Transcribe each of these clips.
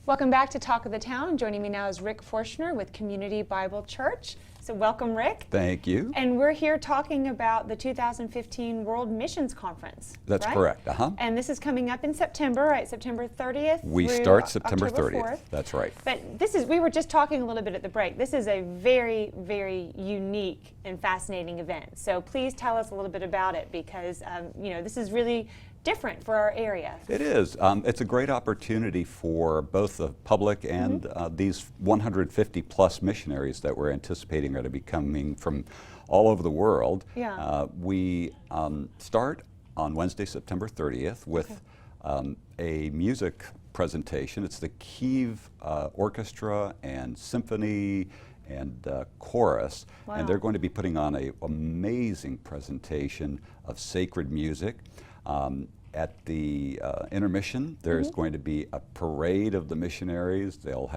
Welcome back to Talk of the Town. Joining me now is Rick Forschner with Community Bible Church. So welcome, Rick. Thank you. And we're here talking about the 2015 World Missions Conference. That's right? correct. And this is coming up in September, right? September 30th. We start September October 30th. 4th. That's right. But we were just talking a little bit at the break. This is a very, very unique and fascinating event. So please tell us a little bit about it because, this is really different for our area. It is. It's a great opportunity for both the public and these 150 plus missionaries that we're anticipating are to be coming from all over the world. Yeah. We start on Wednesday, September 30th with a music presentation. It's the Kiev Orchestra and Symphony and chorus, and they're going to be putting on an amazing presentation of sacred music. At the intermission, there's going to be a parade of the missionaries. They'll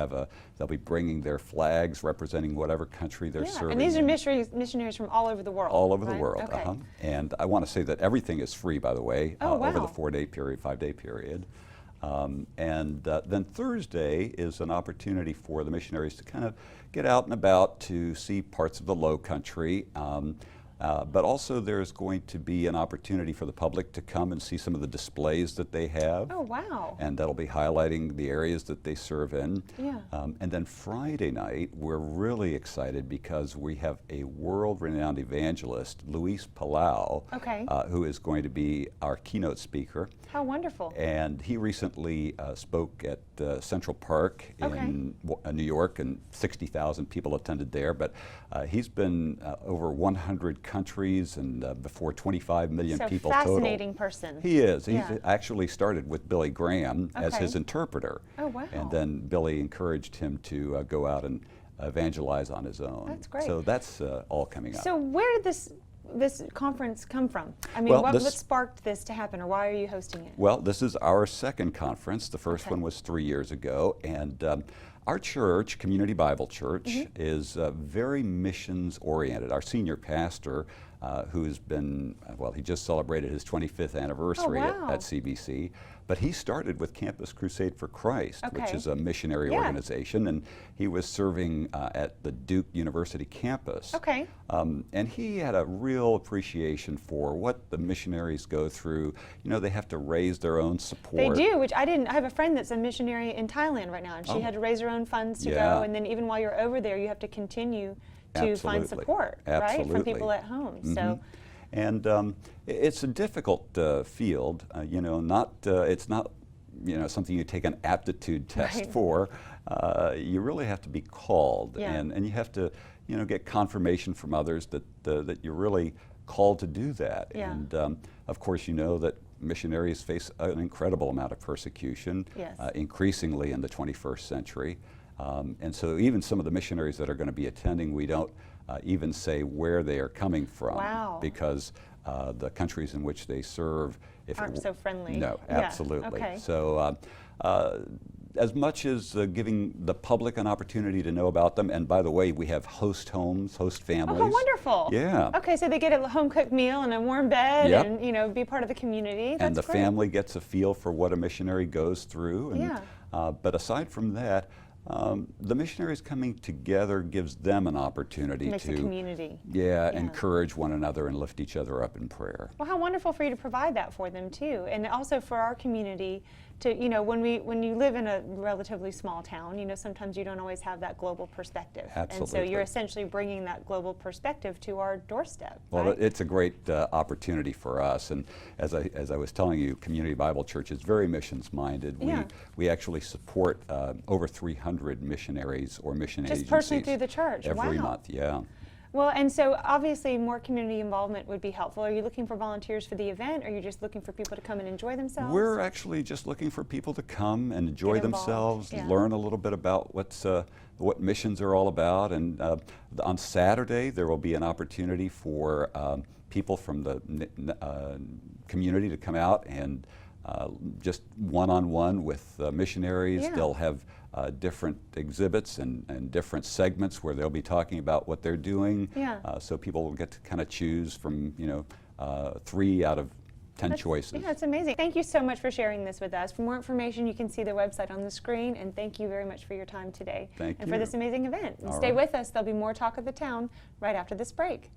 be bringing their flags representing whatever country they're serving. And these are missionaries from all over the world. All over the world. Okay. And I want to say that everything is free, by the way, over the 5-day period. Then Thursday is an opportunity for the missionaries to kind of get out and about to see parts of the Low Country. But also there's going to be an opportunity for the public to come and see some of the displays that they have. Oh, wow. And that'll be highlighting the areas that they serve in. Yeah. And then Friday night, we're really excited because we have a world-renowned evangelist, Luis Palau, who is going to be our keynote speaker. How wonderful. And he recently spoke at Central Park in New York, and 60,000 people attended there. But he's been over 100 countries and before 25 million people total. Fascinating person. He is. He's actually started with Billy Graham as his interpreter. Oh, wow. And then Billy encouraged him to go out and evangelize on his own. That's great. So that's all coming up. So where did this conference come from? I mean, what sparked this to happen, or why are you hosting it? Well, this is our second conference. The first one was 3 years ago, and our church, Community Bible Church, is very missions oriented. Our senior pastor, who's been, he just celebrated his 25th anniversary at CBC, but he started with Campus Crusade for Christ, which is a missionary organization, and he was serving at the Duke University campus. And he had a real appreciation for what the missionaries go through. You know, they have to raise their own support. They do, which I have a friend that's a missionary in Thailand right now, and she had to raise her own funds to go, and then even while you're over there, you have to continue to find support, right, from people at home. So. And it's a difficult field, it's not, something you take an aptitude test for. You really have to be called, and you have to, get confirmation from others that you're really called to do that. And of course, you know that missionaries face an incredible amount of persecution, increasingly in the 21st century. And so even some of the missionaries that are going to be attending, we don't even say where they are coming from, because the countries in which they serve aren't so friendly. No, absolutely. So as much as giving the public an opportunity to know about them, and by the way, we have host homes, host families. Oh, how wonderful. Yeah. Okay, so they get a home-cooked meal and a warm bed and, be part of the community. That's and the great. family gets a feel for what a missionary goes through. And, but aside from that, the missionaries coming together gives them an opportunity to community. Encourage one another and lift each other up in prayer. Well, how wonderful for you to provide that for them too, and also for our community to, when you live in a relatively small town, sometimes you don't always have that global perspective. Absolutely. And so you're essentially bringing that global perspective to our doorstep. Well, right? It's a great opportunity for us, and as I was telling you, Community Bible Church is very missions minded. We actually support over 300 missionaries or mission agencies. Just personally through the church. Every month, Well, and so obviously more community involvement would be helpful. Are you looking for volunteers for the event, or are you just looking for people to come and enjoy themselves? We're actually just looking for people to come and enjoy themselves, learn a little bit about what missions are all about. And on Saturday, there will be an opportunity for people from the community to come out and just one-on-one with missionaries. They'll have different exhibits and different segments where they'll be talking about what they're doing. So people will get to kind of choose from 3 out of 10 choices. Yeah, it's amazing. Thank you so much for sharing this with us. For more information, you can see their website on the screen, and thank you very much for your time today. Thank and you. for this amazing event. And All stay right. with us. There'll be more Talk of the Town right after this break.